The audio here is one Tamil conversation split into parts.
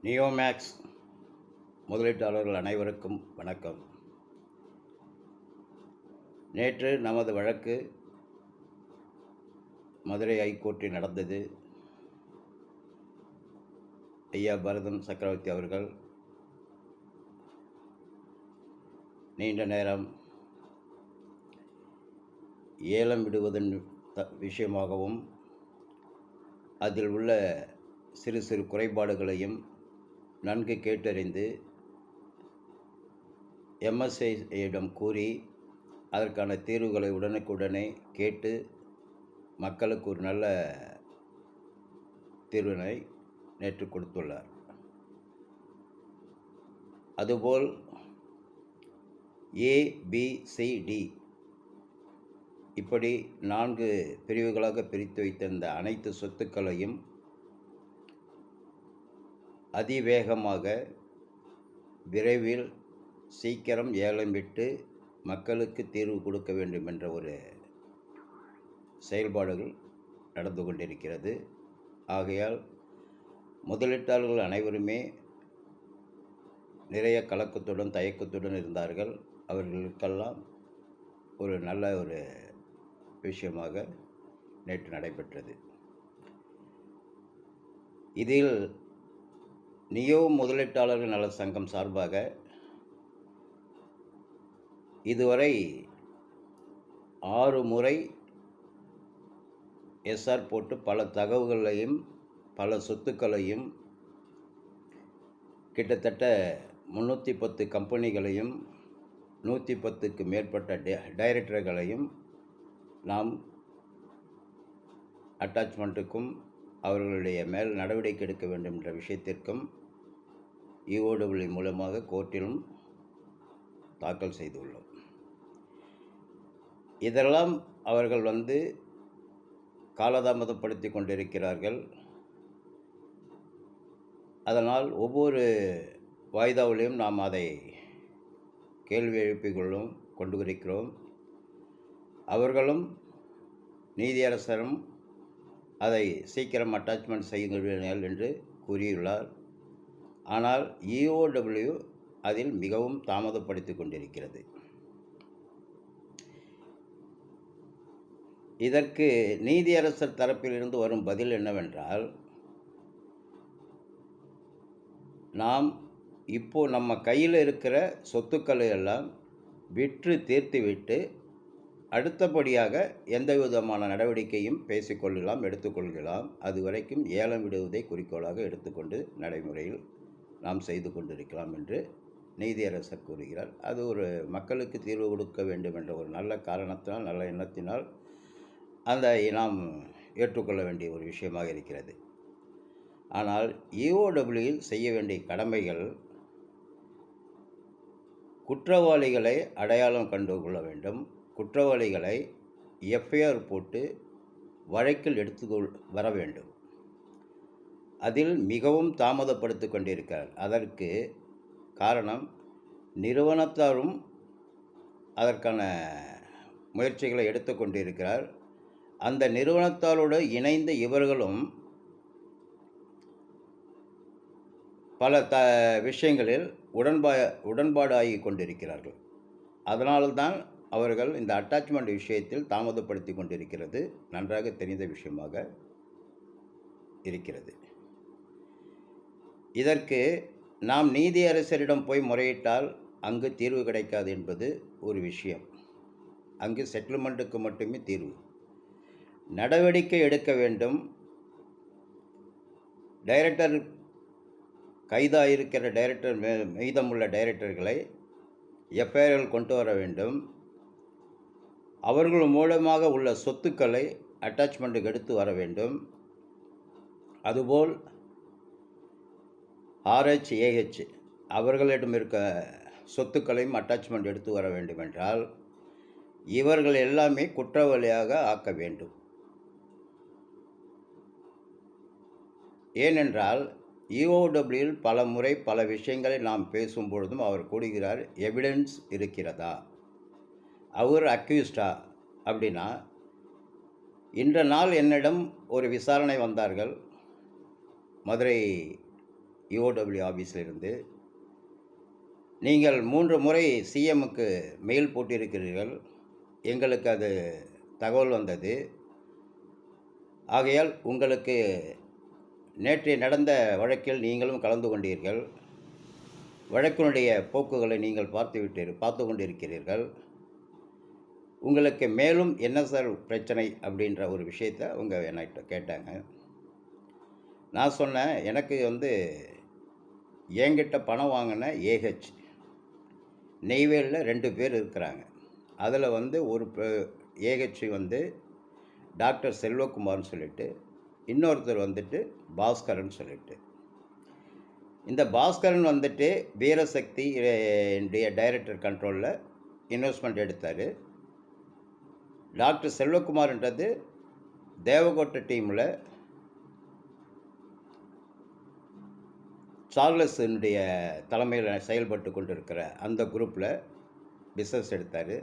நியோமேக்ஸ் முதலீட்டாளர்கள் அனைவருக்கும் வணக்கம். நேற்று நமது வழக்கு மதுரை ஹைகோர்ட்டில் நடந்தது. ஐயா பரதன் சக்கரவர்த்தி அவர்கள் நீண்ட நேரம் ஏலம் விடுவதன் விஷயமாகவும் அதில் உள்ள சிறு சிறு குறைபாடுகளையும் நன்கு கேட்டறிந்து எம்எஸ்ஐயிடம் கூறி அதற்கான தீர்வுகளை உடனுக்குடனே கேட்டு மக்களுக்கு ஒரு நல்ல தீர்வினை நேற்று கொடுத்துள்ளார். அதுபோல் ஏபிசிடி இப்படி 4 பிரிவுகளாக பிரித்து வைத்திருந்த அனைத்து சொத்துக்களையும் அதிவேகமாக விரைவில் சீக்கிரம் ஏலம் விட்டு மக்களுக்கு தீர்வு கொடுக்க வேண்டும் என்ற ஒரு செயல்பாடுகள் நடந்து கொண்டிருக்கிறது. ஆகையால் முதலீட்டாளர்கள் அனைவருமே நிறைய கலக்கத்துடன் தயக்கத்துடன் இருந்தார்கள். அவர்களுக்கெல்லாம் ஒரு நல்ல ஒரு விஷயமாக நேற்று நடைபெற்றது. இதில் நியோ முதலீட்டாளர்கள் நல சங்கம் சார்பாக இதுவரை 6 முறை எஸ்ஆர் போட்டு பல தகவல்களையும் பல சொத்துக்களையும் கிட்டத்தட்ட 310 கம்பெனிகளையும் 110க்கு மேற்பட்ட டைரக்டர்களையும் நாம் அட்டாச்மெண்ட்டுக்கும் அவர்களுடைய மேல் நடவடிக்கை எடுக்க வேண்டும் என்ற விஷயத்திற்கும் இஓடபிள்யூ மூலமாக கோர்ட்டிலும் தாக்கல் செய்துள்ளோம். இதெல்லாம் அவர்கள் காலதாமதப்படுத்தி கொண்டிருக்கிறார்கள். அதனால் ஒவ்வொரு வாய்தாவிலையும் நாம் அதை கேள்வி எழுப்பிக்கொள்ளும் கொண்டு வருகிறோம். அவர்களும் நீதியரசரும் அதை சீக்கிரம் அட்டாச்மெண்ட் செய்யுங்கள் என்று கூறியுள்ளார். ஆனால் இஓடபிள்யூ அதில் மிகவும் தாமதப்படுத்தி கொண்டிருக்கிறது. இதற்கு நீதியரசர் தரப்பிலிருந்து வரும் பதில் என்னவென்றால், நாம் நம்ம கையில் இருக்கிற சொத்துக்களை எல்லாம் விற்று தீர்த்துவிட்டு அடுத்தபடியாக எந்த விதமான நடவடிக்கையும் பேசிக்கொள்ளலாம், எடுத்துக்கொள்ளலாம். அதுவரைக்கும் ஏலம் விடுவதை குறிக்கோளாக எடுத்துக்கொண்டு நடைமுறையில் நாம் செய்து கொண்டிருக்கலாம் என்று நீதியரசர் கூறுகிறார். அது ஒரு மக்களுக்கு தீர்வு கொடுக்க வேண்டும் என்ற ஒரு நல்ல காரணத்தினால், நல்ல எண்ணத்தினால் அதை நாம் ஏற்றுக்கொள்ள வேண்டிய ஒரு விஷயமாக இருக்கிறது. ஆனால் இஓடபிள்யூவில் செய்ய வேண்டிய கடமைகள் குற்றவாளிகளை அடையாளம் கண்டு கொள்ள வேண்டும். குற்றவாளிகளை எஃப்ஐஆர் போட்டு வழக்கில் எடுத்து வர வேண்டும். அதில் மிகவும் தாமதப்படுத்தி கொண்டிருக்கிறார். அதற்கு காரணம் நிறுவனத்தாரும் அதற்கான முயற்சிகளை எடுத்துக்கொண்டிருக்கிறார். அந்த நிறுவனத்தாரோடு இணைந்த இவர்களும் பல விஷயங்களில் உடன்பாடு ஆகி கொண்டிருக்கிறார்கள். அதனால்தான் அவர்கள் இந்த அட்டாச்மெண்ட் விஷயத்தில் தாமதப்படுத்தி கொண்டிருக்கிறது நன்றாக தெரிந்த விஷயமாக இருக்கிறது. இதற்கு நாம் நீதியரசரிடம் போய் முறையிட்டால் அங்கு தீர்வு கிடைக்காது என்பது ஒரு விஷயம். அங்கு செட்டில்மெண்ட்டுக்கு மட்டுமே தீர்வு. நடவடிக்கை எடுக்க வேண்டும். டைரக்டர் கைதாயிருக்கிற டைரக்டர் மீதமுள்ள டைரக்டர்களை எஃப்ஐஆரில் கொண்டு வர வேண்டும். அவர்கள் மூலமாக உள்ள சொத்துக்களை அட்டாச்மெண்ட்டுக்கு எடுத்து வர வேண்டும். அதுபோல் ஆர்ஹெச்ஏஹெச் அவர்களிடம் இருக்க சொத்துக்களையும் அட்டாச்மெண்ட் எடுத்து வர வேண்டும் என்றால் இவர்கள் எல்லாமே குற்றவாளியாக ஆக்க வேண்டும். ஏனென்றால் இஓடபிள்யூவில் பல முறை பல விஷயங்களை நாம் பேசும்பொழுதும் அவர் கூறுகிறார், எவிடன்ஸ் இருக்கிறதா, அவர் அக்யூஸ்டா அப்படின்னா. இன்ற நாள் என்னிடம் ஒரு விசாரணை வந்தார்கள். மதுரை இஓடபிள்யூ ஆஃபீஸிலிருந்து. நீங்கள் 3 முறை சிஎம்முக்கு மெயில் போட்டிருக்கிறீர்கள். எங்களுக்கு அது தகவல் வந்தது. ஆகையால் உங்களுக்கு நேற்று நடந்த வழக்கில் நீங்களும் கலந்து கொண்டீர்கள். வழக்கினுடைய போக்குகளை நீங்கள் பார்த்து கொண்டிருக்கிறீர்கள். உங்களுக்கு மேலும் என்ன சார் பிரச்சனை அப்படின்ற ஒரு விஷயத்தை அவங்க என்கிட்ட கேட்டாங்க. நான் சொன்னேன், எனக்கு என்கிட்ட பணம் வாங்கின ஏஹெச் நெய்வேலியில் 2 பேர் இருக்கிறாங்க. அதில் ஒரு ஏஹெச் டாக்டர் செல்வகுமார்னு சொல்லிட்டு, இன்னொருத்தர் பாஸ்கரன் சொல்லிட்டு. இந்த பாஸ்கரன் வீரசக்தி டைரக்டர் கண்ட்ரோலில் இன்வெஸ்ட்மெண்ட் எடுத்தார். டாக்டர் செல்வகுமார்ன்றது தேவகோட்டை டீமில் சார்லஸினுடைய தலைமையில் செயல்பட்டு கொண்டு இருக்கிற அந்த குரூப்பில் பிஸ்னஸ் எடுத்தார்.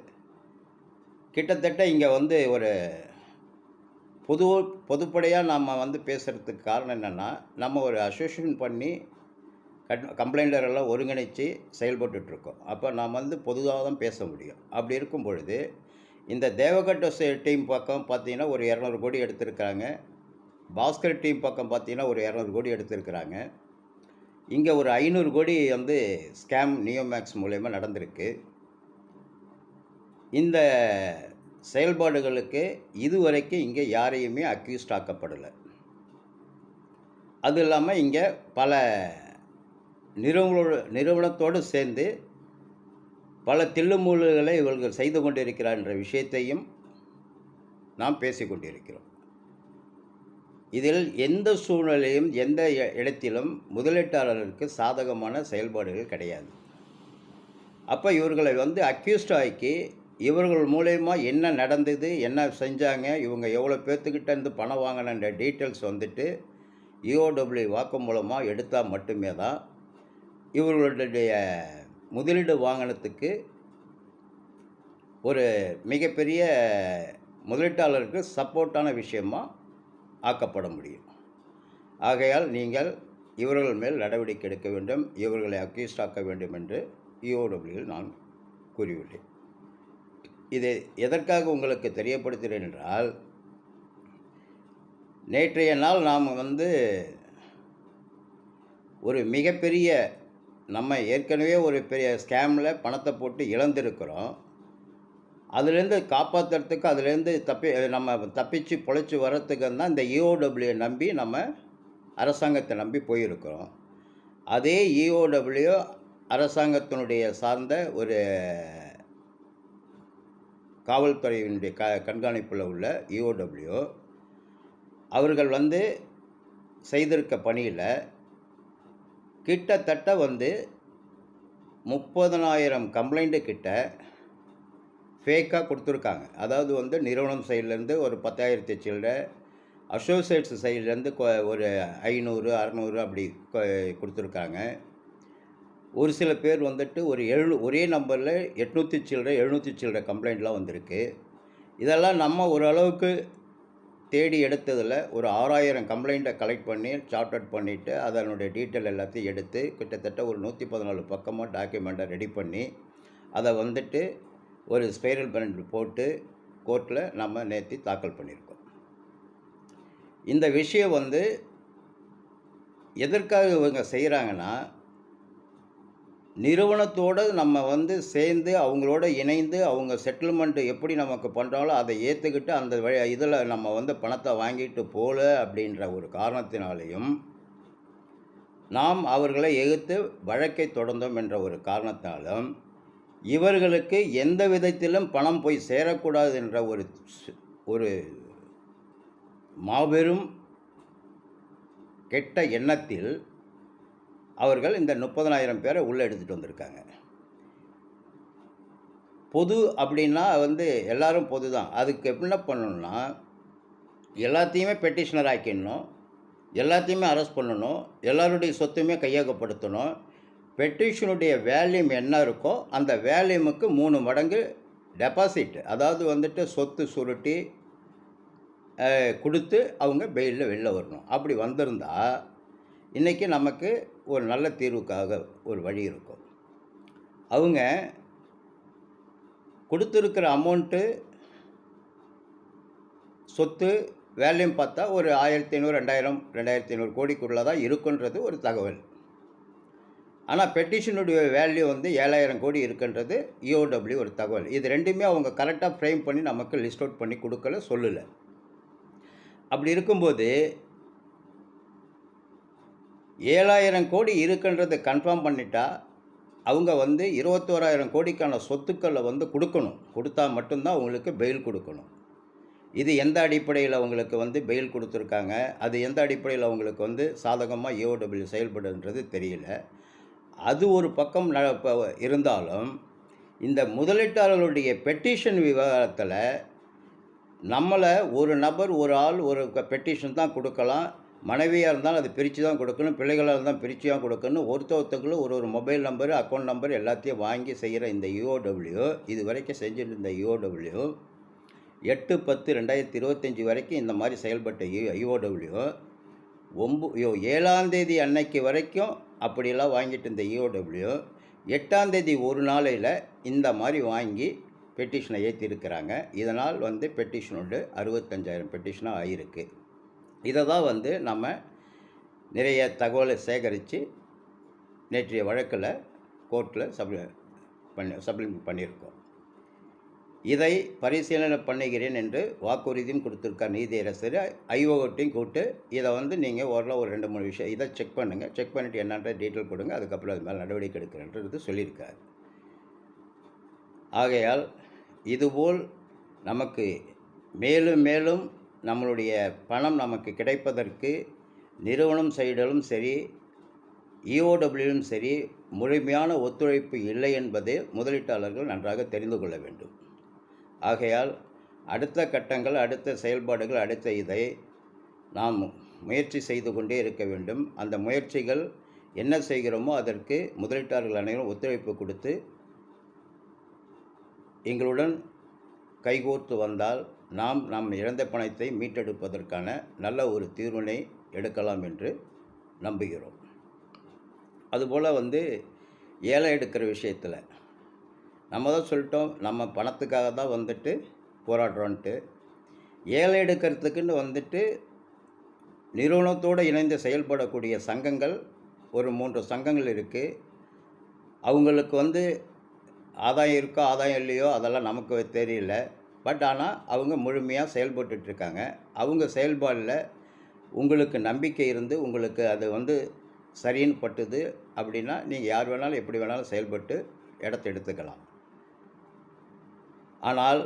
கிட்டத்தட்ட இங்கே ஒரு பொதுப்படையாக நம்ம பேசுகிறதுக்கு காரணம் என்னென்னா, நம்ம ஒரு அசோசியேஷன் பண்ணி கம்ப்ளைண்டரெல்லாம் ஒருங்கிணைச்சு செயல்பட்டுருக்கோம். அப்போ நாம் பொதுவாக தான் பேச முடியும். அப்படி இருக்கும் பொழுது இந்த தேவகோட்டை டீம் பக்கம் பார்த்தீங்கன்னா ஒரு 200 கோடி எடுத்திருக்காங்க. பாஸ்கர் டீம் பக்கம் பார்த்தீங்கன்னா ஒரு 200 கோடி எடுத்திருக்கிறாங்க. இங்கே ஒரு 500 கோடி ஸ்கேம் நியோமேக்ஸ் மூலயமா நடந்திருக்கு. இந்த செயல்பாடுகளுக்கு இதுவரைக்கும் இங்கே யாரையுமே அக்யூஸ்ட் ஆக்கப்படலை. அது இல்லாமல் இங்கே பல நிறுவனத்தோடு சேர்ந்து பல தில்லுமுல்லுகளை இவர்கள் செய்து கொண்டிருக்கிறார் என்ற விஷயத்தையும் நாம் பேசி கொண்டிருக்கிறோம். இதில் எந்த சூழ்நிலையும் எந்த இடத்திலும் முதலீட்டாளருக்கு சாதகமான செயல்பாடுகள் கிடையாது. அப்போ இவர்களை அக்யூஸ்ட் ஆக்கி இவர்கள் மூலயமா என்ன நடந்தது, என்ன செஞ்சாங்க, இவங்க எவ்வளோ பேர்த்துக்கிட்டேருந்து பணம் வாங்கின டீட்டெயில்ஸ் இஓடபிள்யூ வாக்குமூலமாக எடுத்தால் மட்டுமே தான் இவர்களுடைய முதலீடு வாங்கினத்துக்கு ஒரு மிகப்பெரிய முதலீட்டாளருக்கு சப்போர்ட்டான விஷயமாக ஆக்கப்பட முடியும். ஆகையால் நீங்கள் இவர்கள் மேல் நடவடிக்கை எடுக்க வேண்டும், இவர்களை அக்யூஸ்ட் ஆக்க வேண்டும் என்று இஓடபிள்யூவில் நான் கூறியுள்ளேன். இதை எதற்காக உங்களுக்கு தெரியப்படுத்துகிறேன் என்றால், நேற்றைய நாள் நாம் ஒரு மிகப்பெரிய நம்ம ஏற்கனவே ஒரு பெரிய ஸ்கேமில் பணத்தை போட்டு இழந்திருக்கிறோம். அதுலேருந்து காப்பாற்றுறதுக்கு அதுலேருந்து நம்ம தப்பிச்சு பொழைச்சி வர்றதுக்கு தான் இந்த இஓடபிள்யூ நம்பி நம்ம அரசாங்கத்தை நம்பி போயிருக்கிறோம். அதே இஓடபிள்யூ அரசாங்கத்தினுடைய சார்ந்த ஒரு காவல்துறையினுடைய கண்காணிப்பில் உள்ள இஓடபிள்யூ அவர்கள் செய்திருக்க பணியில் கிட்டத்தட்ட 30,000 கம்ப்ளைண்ட்டு கிட்ட ஃபேக்காக கொடுத்துருக்காங்க. அதாவது நிறுவனம் சைட்லேருந்து ஒரு 10,000 சில்லற, அசோசியேட்ஸ் சைட்லேருந்து ஒரு 500, 600 அப்படி கொடுத்துருக்காங்க. ஒரு சில பேர் ஒரு ஒரே நம்பரில் 800 சில்லற 700 சில்லற கம்ப்ளைண்ட்லாம் வந்திருக்கு. இதெல்லாம் நம்ம ஓரளவுக்கு தேடி எடுத்ததில் ஒரு 6,000 கம்ப்ளைண்ட்டை கலெக்ட் பண்ணி சார்ட் அவுட் பண்ணிவிட்டு அதனுடைய டீட்டெயில் எல்லாத்தையும் எடுத்து கிட்டத்தட்ட ஒரு 114 பக்கமாக டாக்குமெண்ட்டை ரெடி பண்ணி அதை ஒரு ஸ்பைரல் பெனண்ட் போட்டு கோர்ட்டில் நம்ம நேற்று தாக்கல் பண்ணியிருக்கோம். இந்த விஷயம் எதற்காக இவங்க செய்கிறாங்கன்னா, நிறுவனத்தோடு நம்ம சேர்ந்து அவங்களோட இணைந்து அவங்க செட்டில்மெண்ட்டு எப்படி நமக்கு பண்ணுறாங்களோ அதை ஏற்றுக்கிட்டு அந்த இதில் நம்ம பணத்தை வாங்கிட்டு போகல அப்படின்ற ஒரு காரணத்தினாலேயும் நாம் அவர்களை எதிர்த்து வழக்கை தொடர்ந்தோம் என்ற ஒரு காரணத்தினாலும் இவர்களுக்கு எந்த விதத்திலும் பணம் போய் சேரக்கூடாது என்ற ஒரு மாபெரும் கெட்ட எண்ணத்தில் அவர்கள் இந்த 30,000 பேரை உள்ளே எடுத்துகிட்டு வந்திருக்காங்க. பொது அப்படின்னா எல்லாரும் பொது தான். அதுக்கு என்ன பண்ணணும்னா, எல்லாத்தையுமே பெட்டிஷனர் ஆக்கிடணும், எல்லாத்தையுமே அரெஸ்ட் பண்ணணும், எல்லாருடைய சொத்துமே கையகப்படுத்தணும். பெட்டிஷனுடைய வேல்யூம் என்ன இருக்கோ அந்த வேல்யூமுக்கு 3 மடங்கு டெபாசிட், அதாவது சொத்து சுருட்டி கொடுத்து அவங்க பெயிலில் வெளில வரணும். அப்படி வந்திருந்தால் இன்றைக்கி நமக்கு ஒரு நல்ல தீர்வுக்காக ஒரு வழி இருக்கும். அவங்க கொடுத்துருக்கிற அமௌண்ட்டு சொத்து வேல்யூம் பார்த்தா ஒரு 1500, 2000, 2500 கோடிக்குள்ளே தான் இருக்குன்றது ஒரு தகவல். ஆனால் பெட்டிஷனுடைய வேல்யூ வந்து 7000 கோடி இருக்குன்றது இஓடபிள்யூ ஒரு தகவல். இது ரெண்டுமே அவங்க கரெக்டாக ஃப்ரேம் பண்ணி நமக்கு லிஸ்ட் அவுட் பண்ணி கொடுக்கல, சொல்லலை. அப்படி இருக்கும்போது 7000 கோடி இருக்குன்றதை கன்ஃபார்ம் பண்ணிட்டா அவங்க வந்து 21,000 கோடிக்கான சொத்துக்களை வந்து கொடுக்கணும். கொடுத்தா மட்டும்தான் அவங்களுக்கு பெயில் கொடுக்கணும். இது எந்த அடிப்படையில் அவங்களுக்கு வந்து பெயில் கொடுத்துருக்காங்க, அது எந்த அடிப்படையில் அவங்களுக்கு வந்து சாதகமாக இஓடபிள்யூ செயல்படுன்றது தெரியல. அது ஒரு பக்கம் இருந்தாலும் இந்த முதலீட்டாளர்களுடைய பெட்டிஷன் விவகாரத்தில் நம்மளை ஒரு நபர் ஒரு ஆள் ஒரு பெட்டிஷன் தான் கொடுக்கலாம். மனைவியாக இருந்தாலும் அது பிரித்து தான் கொடுக்கணும், பிள்ளைகளாக இருந்தால் பிரித்து தான் கொடுக்கணும். ஒருத்தவங்களும் ஒரு மொபைல் நம்பரு, அக்கௌண்ட் நம்பர் எல்லாத்தையும் வாங்கி செய்கிற இந்த இஓடபிள்யூ, இது வரைக்கும் செஞ்சுட்டு இருந்த இஓடபிள்யூ 8/10/2025 வரைக்கும் இந்த மாதிரி செயல்பட்ட இஓடபிள்யூ 7ஆம் தேதி அன்னைக்கு வரைக்கும் அப்படியெல்லாம் வாங்கிட்டு இருந்த இஓடபிள்யூ 8ஆம் தேதி ஒரு நாளையில் இந்த மாதிரி வாங்கி பெட்டிஷனை ஏற்றிருக்கிறாங்க. இதனால் வந்து பெட்டிஷனோடு 65,000 பெட்டிஷனாக ஆகிருக்கு. இதை தான் வந்து நம்ம நிறைய தகவலை சேகரித்து நேற்றைய வழக்கில் கோர்ட்டில் சப்மிட் பண்ணியிருக்கோம். இதை பரிசீலனை பண்ணுகிறேன் என்று வாக்குறுதியும் கொடுத்துருக்கார் நீதியரசர். ஐஓட்டையும் கூப்பிட்டு இதை வந்து நீங்கள் ஓரளவு ஒரு 2-3 விஷயம் இதை செக் பண்ணுங்கள், செக் பண்ணிவிட்டு என்னன்ற டீட்டெயில் கொடுங்க, அதுக்கப்புறம் அது மேலே நடவடிக்கை எடுக்கிறேன்றது சொல்லியிருக்கார். ஆகையால் இதுபோல் நமக்கு மேலும் மேலும் நம்மளுடைய பணம் நமக்கு கிடைப்பதற்கு நிறுவனம் சைடிலும் சரி, இஓடபிள்யூவும் சரி முழுமையான ஒத்துழைப்பு இல்லை என்பதை முதலீட்டாளர்கள் நன்றாக தெரிந்து கொள்ள வேண்டும். ஆகையால் அடுத்த கட்டங்கள், அடுத்த செயல்பாடுகள், அடுத்த இதை நாம் முயற்சி செய்து கொண்டே இருக்க வேண்டும். அந்த முயற்சிகள் என்ன செய்கிறோமோ அதற்கு முதலீட்டாளர்கள் அனைவரும் ஒத்துழைப்பு கொடுத்து எங்களுடன் கைகோர்த்து வந்தால் நாம் இழந்த பணத்தை மீட்டெடுப்பதற்கான நல்ல ஒரு தீர்வினை எடுக்கலாம் என்று நம்புகிறோம். அதுபோல் வந்து ஏலம் எடுக்கிற விஷயத்தில் நம்ம தான் சொல்லிட்டோம், நம்ம பணத்துக்காக தான் வந்துட்டு போராடுறோன்ட்டு. ஏலம் எடுக்கிறதுக்குன்னு வந்துட்டு நிறுவனத்தோடு இணைந்து செயல்படக்கூடிய சங்கங்கள் ஒரு 3 சங்கங்கள் இருக்குது. அவங்களுக்கு வந்து ஆதாயம் இருக்கோ ஆதாயம் இல்லையோ அதெல்லாம் நமக்கு தெரியல. பட் ஆனால் அவங்க முழுமையாக செயல்பட்டுருக்காங்க. அவங்க செயல்பாடில் உங்களுக்கு நம்பிக்கை இருந்து உங்களுக்கு அது வந்து சரின்னு பட்டுது அப்படின்னா நீங்கள் யார் வேணாலும் எப்படி வேணாலும் செயல்பட்டு இடத்த எடுத்துக்கலாம். ஆனால்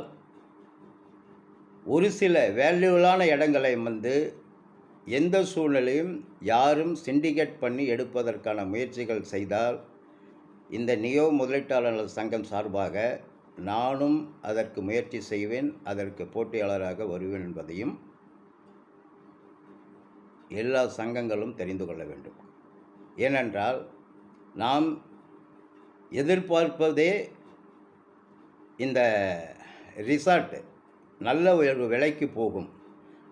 ஒரு சில வேல்யூலான இடங்களை வந்து எந்த சூழ்நிலையும் யாரும் சிண்டிகேட் பண்ணி எடுப்பதற்கான முயற்சிகள் செய்தால் இந்த நியோ முதலீட்டாளர்கள் சங்கம் சார்பாக நானும் அதற்கு முயற்சி செய்வேன், அதற்கு போட்டியாளராக வருவேன் என்பதையும் எல்லா சங்கங்களும் தெரிந்து கொள்ள வேண்டும். ஏனென்றால் நாம் எதிர்பார்ப்பதே இந்த ரிசார்ட் நல்ல விலைக்கு போகும்.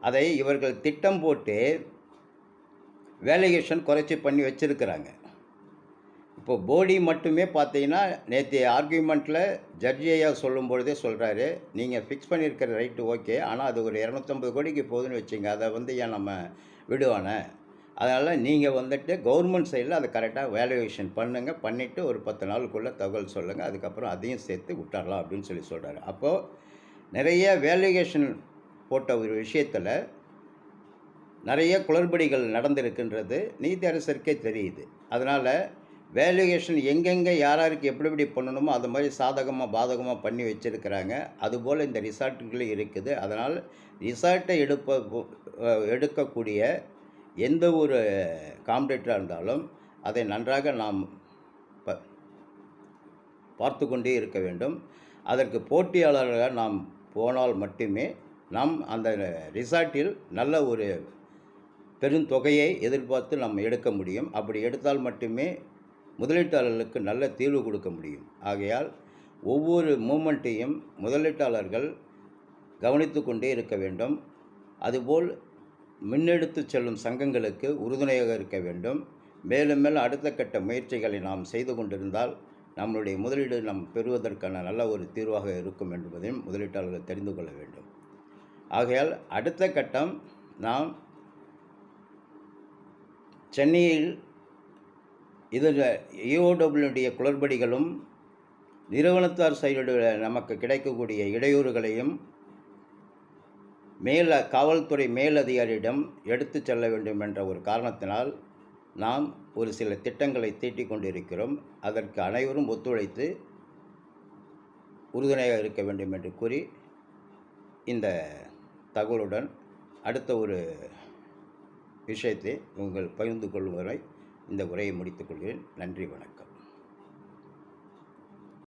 அதை இவர்கள் திட்டம் போட்டு வேல்யூவேஷன் குறைச்சி பண்ணி வச்சுருக்கிறாங்க. இப்போ போடி மட்டுமே பார்த்தீங்கன்னா நேற்று ஆர்கியூமெண்ட்டில் ஜட்ஜி ஐயா சொல்லும் பொழுதே சொல்கிறாரு, நீங்கள் ஃபிக்ஸ் பண்ணியிருக்கிற ரைட்டு ஓகே, ஆனால் அது ஒரு 250 கோடிக்கு போகுதுன்னு வச்சுங்க, அதை வந்து ஏன் நம்ம விடுவானே, அதனால் நீங்கள் வந்துட்டு கவர்மெண்ட் சைடில் அதை கரெக்டாக வேல்யூவேஷன் பண்ணுங்கள், பண்ணிவிட்டு ஒரு 10 நாளுக்குள்ளே தகவல் சொல்லுங்கள், அதுக்கப்புறம் அதையும் சேர்த்து விட்டுறலாம் அப்படின்னு சொல்கிறாரு. அப்போது நிறைய வேல்யூவேஷன் போட்ட ஒரு விஷயத்தில் நிறைய குளறுபடிகள் நடந்திருக்குன்றது நீதியரசருக்கே தெரியுது. அதனால் வேல்யூவேஷன் எங்கெங்கே யாராருக்கு எப்படி எப்படி பண்ணணுமோ அது மாதிரி சாதகமாக பாதகமாக பண்ணி வச்சுருக்கிறாங்க. அதுபோல் இந்த ரிசார்ட்டுகளும் இருக்குது. அதனால் ரிசார்ட்டை எடுக்கக்கூடிய எந்த ஒரு காம்படிட்டராக இருந்தாலும் அதை நன்றாக நாம் பார்த்து கொண்டே இருக்க வேண்டும். அதற்கு போட்டியாளர்களாக நாம் போனால் மட்டுமே நாம் அந்த ரிசார்ட்டில் நல்ல ஒரு பெருந்தொகையை எதிர்பார்த்து நம்ம எடுக்க முடியும். அப்படி எடுத்தால் மட்டுமே முதலீட்டாளர்களுக்கு நல்ல தீர்வு கொடுக்க முடியும். ஆகையால் ஒவ்வொரு மூமெண்ட்டையும் முதலீட்டாளர்கள் கவனித்து கொண்டே இருக்க வேண்டும். அதுபோல் முன்னெடுத்துச் செல்லும் சங்கங்களுக்கு உறுதுணையாக இருக்க வேண்டும். மேலும் மேலும் அடுத்த கட்ட முயற்சிகளை நாம் செய்து கொண்டிருந்தால் நம்மளுடைய முதலீடு நாம் பெறுவதற்கான நல்ல ஒரு தீர்வாக இருக்கும் என்பதையும் முதலீட்டாளர்கள் தெரிந்து கொள்ள வேண்டும். ஆகையால் அடுத்த கட்டம் நாம் சென்னையில் இதில் இஓடபிள்யூடைய குளறுபடிகளும் நிறுவனத்தார் சைடு நமக்கு கிடைக்கக்கூடிய இடையூறுகளையும் காவல்துறை மேலதிகாரியிடம் எடுத்து செல்ல வேண்டும் என்ற ஒரு காரணத்தினால் நாம் ஒரு சில திட்டங்களை தீட்டிக் கொண்டிருக்கிறோம். அதற்கு அனைவரும் ஒத்துழைத்து உறுதுணையாக இருக்க வேண்டும் என்று கூறி இந்த தகவலுடன் அடுத்த ஒரு விஷயத்தை உங்கள் பகிர்ந்து கொள்ளும் வரை இந்த உரையை முடித்துக் கொள்கிறேன். நன்றி, வணக்கம்.